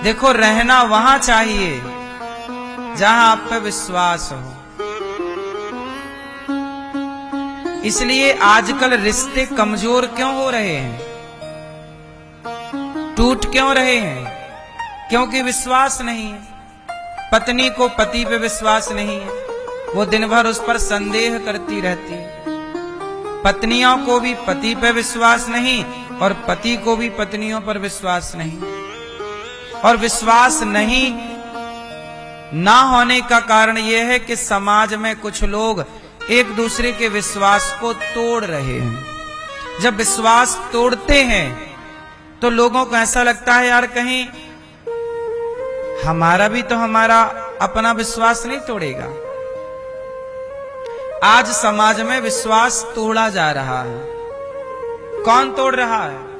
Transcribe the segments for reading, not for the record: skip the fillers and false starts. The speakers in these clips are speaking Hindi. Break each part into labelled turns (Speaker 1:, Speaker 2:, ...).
Speaker 1: देखो, रहना वहां चाहिए जहां आप पे विश्वास हो। इसलिए आजकल रिश्ते कमजोर क्यों हो रहे हैं, टूट क्यों रहे हैं? क्योंकि विश्वास नहीं है। पत्नी को पति पे विश्वास नहीं है, वो दिन भर उस पर संदेह करती रहती है। पत्नियों को भी पति पे विश्वास नहीं और पति को भी पत्नियों पर विश्वास नहीं। और विश्वास नहीं ना होने का कारण यह है कि समाज में कुछ लोग एक दूसरे के विश्वास को तोड़ रहे हैं। जब विश्वास तोड़ते हैं तो लोगों को ऐसा लगता है, यार कहीं हमारा भी तो हमारा अपना विश्वास नहीं तोड़ेगा। आज समाज में विश्वास तोड़ा जा रहा है। कौन तोड़ रहा है?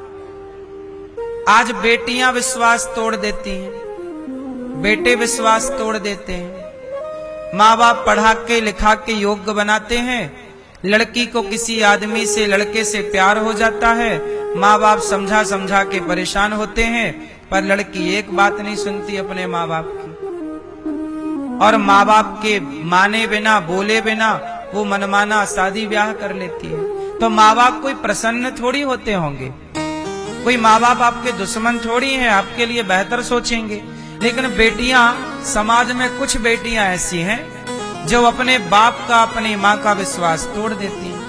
Speaker 1: आज बेटियां विश्वास तोड़ देती हैं, बेटे विश्वास तोड़ देते हैं। माँ बाप पढ़ा के लिखा के योग्य बनाते हैं, लड़की को किसी आदमी से, लड़के से प्यार हो जाता है, माँ बाप समझा समझा के परेशान होते हैं, पर लड़की एक बात नहीं सुनती अपने माँ बाप की। और माँ बाप के माने बिना, बोले बिना वो मनमाना शादी ब्याह कर लेती है। तो माँ बाप कोई प्रसन्न थोड़ी होते होंगे, कोई माँ बाप आपके दुश्मन थोड़ी हैं, आपके लिए बेहतर सोचेंगे। लेकिन बेटियां, समाज में कुछ बेटियां ऐसी हैं जो अपने बाप का, अपनी माँ का विश्वास तोड़ देती हैं।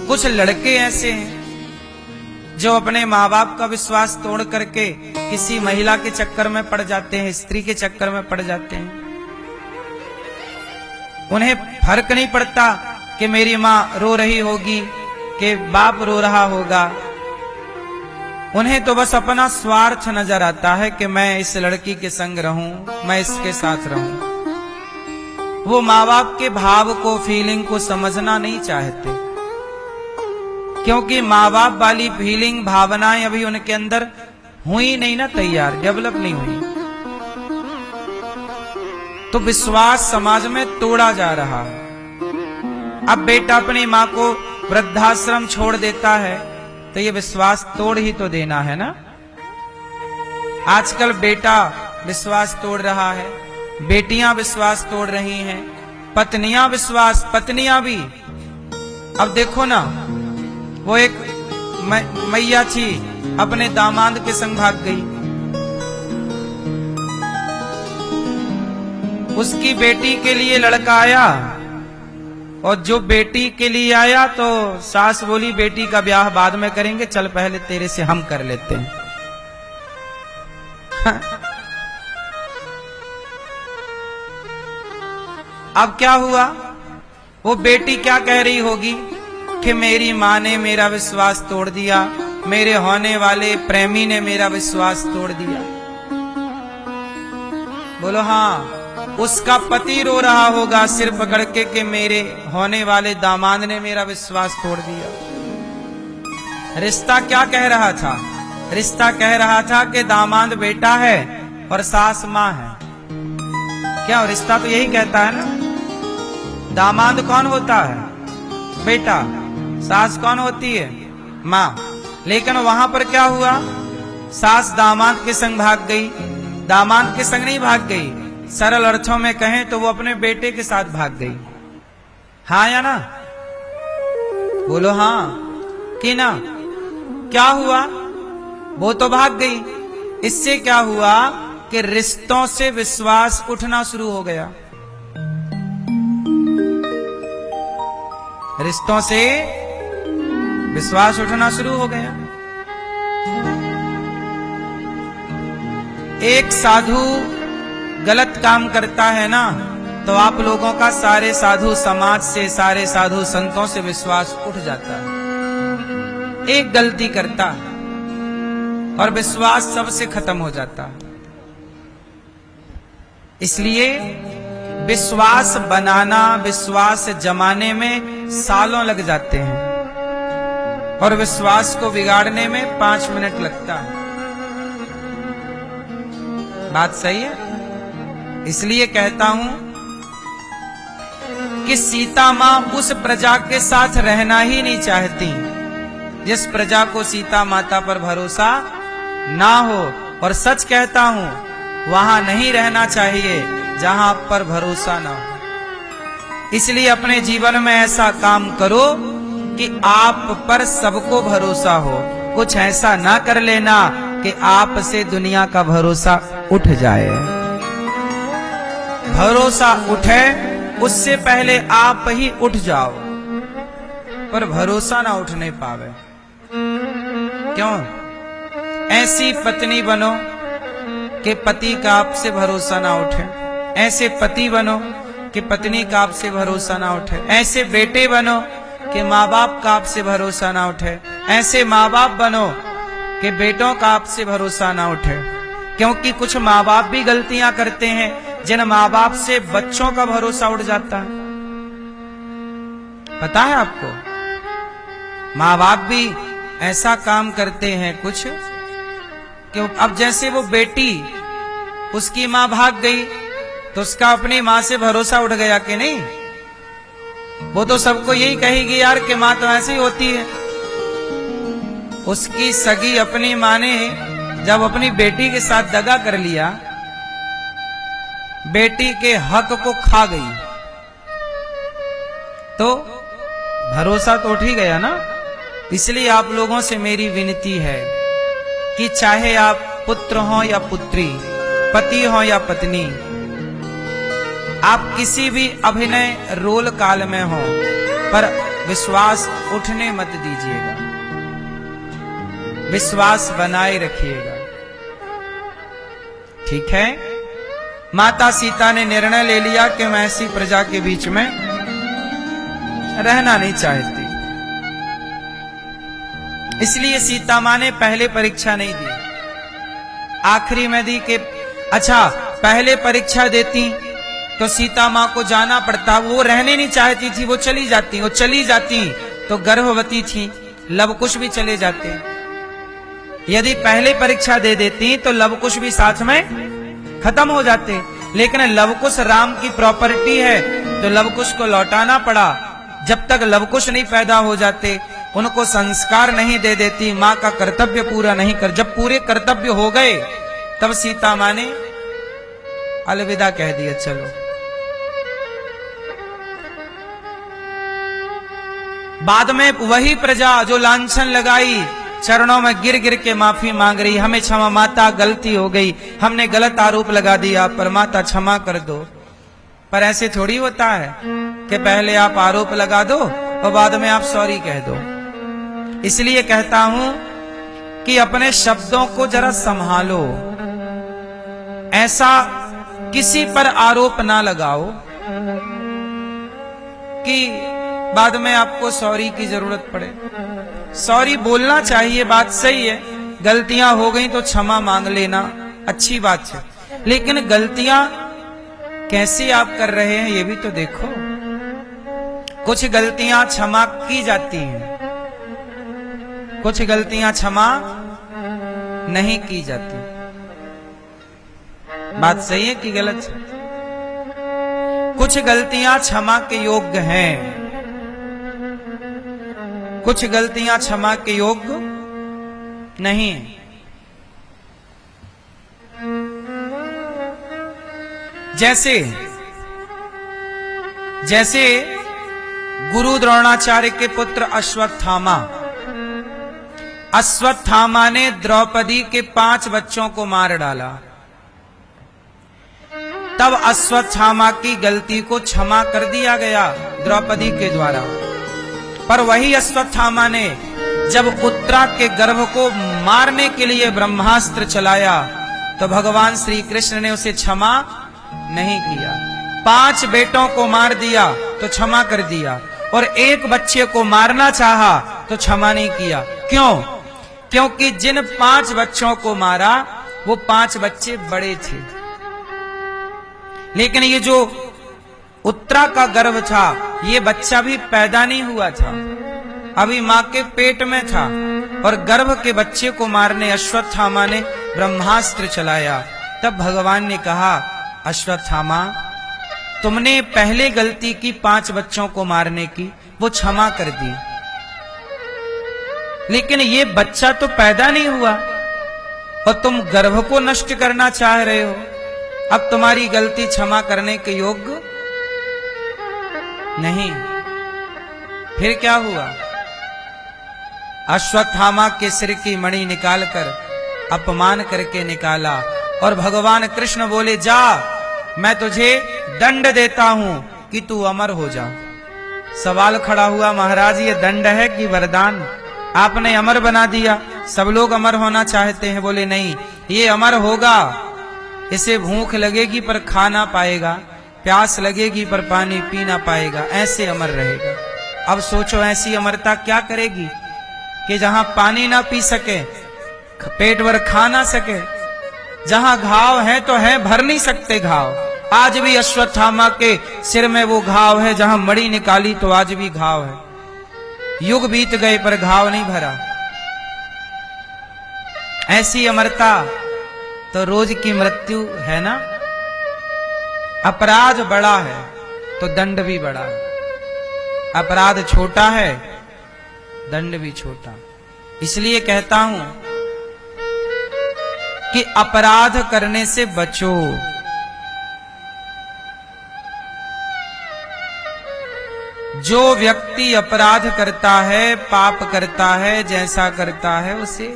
Speaker 1: कुछ लड़के ऐसे हैं जो अपने माँ बाप का विश्वास तोड़ करके किसी महिला के चक्कर में पड़ जाते हैं, स्त्री के चक्कर में पड़ जाते हैं। उन्हें फर्क नहीं पड़ता कि मेरी माँ रो रही होगी कि बाप रो रहा होगा। उन्हें तो बस अपना स्वार्थ नजर आता है कि मैं इस लड़की के संग रहूं, मैं इसके साथ रहूं। वो माँ बाप के भाव को, फीलिंग को समझना नहीं चाहते, क्योंकि माँ बाप वाली फीलिंग, भावनाएं अभी उनके अंदर हुई नहीं ना, तैयार, डेवलप नहीं हुई। तो विश्वास समाज में तोड़ा जा रहा है। अब बेटा अपनी माँ को वृद्धाश्रम छोड़ देता है तो ये विश्वास तोड़ ही तो देना है ना। आजकल बेटा विश्वास तोड़ रहा है, बेटियां विश्वास तोड़ रही हैं, पत्नियां विश्वास, पत्नियां भी। अब देखो ना, वो एक मैया थी, अपने दामाद के संग भाग गई। उसकी बेटी के लिए लड़का आया, और जो बेटी के लिए आया तो सास बोली बेटी का ब्याह बाद में करेंगे, चल पहले तेरे से हम कर लेते हैं। अब क्या हुआ? वो बेटी क्या कह रही होगी कि मेरी माँ ने मेरा विश्वास तोड़ दिया, मेरे होने वाले प्रेमी ने मेरा विश्वास तोड़ दिया। बोलो हाँ। उसका पति रो रहा होगा सिर पकड़ के कि मेरे होने वाले दामाद ने मेरा विश्वास तोड़ दिया। रिश्ता क्या कह रहा था? रिश्ता कह रहा था कि दामाद बेटा है और सास माँ है। क्या रिश्ता तो यही कहता है ना। दामाद कौन होता है? बेटा। सास कौन होती है? माँ। लेकिन वहां पर क्या हुआ? सास दामाद के संग भाग गई। दामाद के संग नहीं भाग गई, सरल अर्थों में कहें तो वो अपने बेटे के साथ भाग गई। हाँ या ना? बोलो हाँ कि ना। क्या हुआ? वो तो भाग गई। इससे क्या हुआ कि रिश्तों से विश्वास उठना शुरू हो गया। रिश्तों से विश्वास उठना शुरू हो गया। एक साधु गलत काम करता है ना, तो आप लोगों का सारे साधु समाज से, सारे साधु संतों से विश्वास उठ जाता है। एक गलती करता है और विश्वास सबसे खत्म हो जाता है। इसलिए विश्वास बनाना, विश्वास जमाने में सालों लग जाते हैं और विश्वास को बिगाड़ने में 5 मिनट लगता है। बात सही है? इसलिए कहता हूं कि सीता मां उस प्रजा के साथ रहना ही नहीं चाहती जिस प्रजा को सीता माता पर भरोसा ना हो, और सच कहता हूं वहां नहीं रहना चाहिए जहां आप पर भरोसा ना हो। इसलिए अपने जीवन में ऐसा काम करो कि आप पर सबको भरोसा हो। कुछ ऐसा ना कर लेना कि आप से दुनिया का भरोसा उठ जाए। भरोसा उठे उससे पहले आप ही उठ जाओ, पर भरोसा ना उठने पावे। क्यों? ऐसी पत्नी बनो कि पति का आपसे भरोसा ना उठे, ऐसे पति बनो कि पत्नी का आपसे भरोसा ना उठे, ऐसे बेटे बनो कि माँ बाप का आपसे भरोसा ना उठे, ऐसे माँ बाप बनो कि बेटों का आपसे भरोसा ना उठे। क्योंकि कुछ माँ बाप भी गलतियां करते हैं जिन माँ बाप से बच्चों का भरोसा उठ जाता है। पता है आपको? माँ बाप भी ऐसा काम करते हैं कुछ कि अब जैसे वो बेटी, उसकी माँ भाग गई तो उसका अपनी माँ से भरोसा उठ गया कि नहीं? वो तो सबको यही कहेगी यार कि माँ तो ऐसी होती है। उसकी सगी अपनी माँ ने जब अपनी बेटी के साथ दगा कर लिया, बेटी के हक को खा गई, तो भरोसा तो उठ ही गया ना। इसलिए आप लोगों से मेरी विनती है कि चाहे आप पुत्र हो या पुत्री, पति हो या पत्नी, आप किसी भी अभिनय रोल काल में हो, पर विश्वास उठने मत दीजिएगा, विश्वास बनाए रखिएगा। ठीक है? माता सीता ने निर्णय ले लिया कि मैं ऐसी प्रजा के बीच में रहना नहीं चाहती। इसलिए सीता मां ने पहले परीक्षा नहीं दी, आखिरी में दी। कि अच्छा, पहले परीक्षा देती तो सीता मां को जाना पड़ता, वो रहने नहीं चाहती थी, वो चली जाती। वो चली जाती तो गर्भवती थी, लवकुश भी चले जाते। यदि पहले परीक्षा दे देती तो लवकुश भी साथ में खत्म हो जाते। लेकिन लवकुश राम की प्रॉपर्टी है तो लवकुश को लौटाना पड़ा। जब तक लवकुश नहीं पैदा हो जाते, उनको संस्कार नहीं दे देती, मां का कर्तव्य पूरा नहीं कर, जब पूरे कर्तव्य हो गए तब सीता मां ने अलविदा कह दिया, चलो। बाद में वही प्रजा जो लांछन लगाई, चरणों में गिर गिर के माफी मांग रही, हमें क्षमा माता, गलती हो गई, हमने गलत आरोप लगा दिया, पर माता क्षमा कर दो। पर ऐसे थोड़ी होता है कि पहले आप आरोप लगा दो और बाद में आप सॉरी कह दो। इसलिए कहता हूं कि अपने शब्दों को जरा संभालो, ऐसा किसी पर आरोप ना लगाओ कि बाद में आपको सॉरी की जरूरत पड़े। सॉरी बोलना चाहिए, बात सही है, गलतियां हो गई तो क्षमा मांग लेना अच्छी बात है, लेकिन गलतियां कैसे आप कर रहे हैं ये भी तो देखो। कुछ गलतियां क्षमा की जाती हैं, कुछ गलतियां क्षमा नहीं की जाती। बात सही है कि गलत है? कुछ गलतियां क्षमा के योग्य हैं, कुछ गलतियां क्षमा के योग्य नहीं। जैसे जैसे गुरु द्रोणाचार्य के पुत्र अश्वत्थामा, अश्वत्थामा ने द्रौपदी के 5 बच्चों को मार डाला। तब अश्वत्थामा की गलती को क्षमा कर दिया गया द्रौपदी के द्वारा। पर वही अश्वत्थामा ने जब उत्तरा के गर्भ को मारने के लिए ब्रह्मास्त्र चलाया तो भगवान श्री कृष्ण ने उसे क्षमा नहीं किया। 5 बेटों को मार दिया तो क्षमा कर दिया, और 1 बच्चे को मारना चाहा तो क्षमा नहीं किया। क्यों? क्योंकि जिन 5 बच्चों को मारा वो 5 बच्चे बड़े थे, लेकिन ये जो उत्तरा का गर्भ था ये बच्चा भी पैदा नहीं हुआ था, अभी मां के पेट में था, और गर्भ के बच्चे को मारने अश्वत्थामा ने ब्रह्मास्त्र चलाया। तब भगवान ने कहा, अश्वत्थामा तुमने पहले गलती की 5 बच्चों को मारने की, वो क्षमा कर दी, लेकिन ये बच्चा तो पैदा नहीं हुआ, और तुम गर्भ को नष्ट करना चाह रहे हो। अब तुम्हारी गलती क्षमा करने के योग्य नहीं। फिर क्या हुआ? अश्वत्थामा के सिर की मणि निकालकर अपमान करके निकाला और भगवान कृष्ण बोले, जा, मैं तुझे दंड देता हूं कि तू अमर हो जा। सवाल खड़ा हुआ, महाराज ये दंड है कि वरदान? आपने अमर बना दिया, सब लोग अमर होना चाहते हैं। बोले नहीं, ये अमर होगा। इसे भूख लगेगी पर खा ना पाएगा, प्यास लगेगी पर पानी पी ना पाएगा, ऐसे अमर रहेगा। अब सोचो ऐसी अमरता क्या करेगी कि जहां पानी ना पी सके, पेट भर खा ना सके, जहां घाव है तो है, भर नहीं सकते घाव। आज भी अश्वत्थामा के सिर में वो घाव है, जहां मणि निकाली तो आज भी घाव है। युग बीत गए पर घाव नहीं भरा। ऐसी अमरता तो रोज की मृत्यु है ना। अपराध बड़ा है तो दंड भी बड़ा है, अपराध छोटा है दंड भी छोटा। इसलिए कहता हूं कि अपराध करने से बचो। जो व्यक्ति अपराध करता है, पाप करता है, जैसा करता है उसे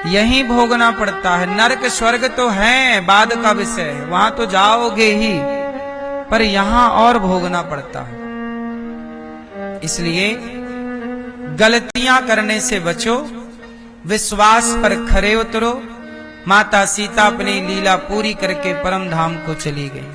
Speaker 1: यही भोगना पड़ता है। नरक स्वर्ग तो है बाद का विषय है, वहां तो जाओगे ही, पर यहां और भोगना पड़ता है। इसलिए गलतियां करने से बचो, विश्वास पर खरे उतरो। माता सीता अपनी लीला पूरी करके परम धाम को चली गई।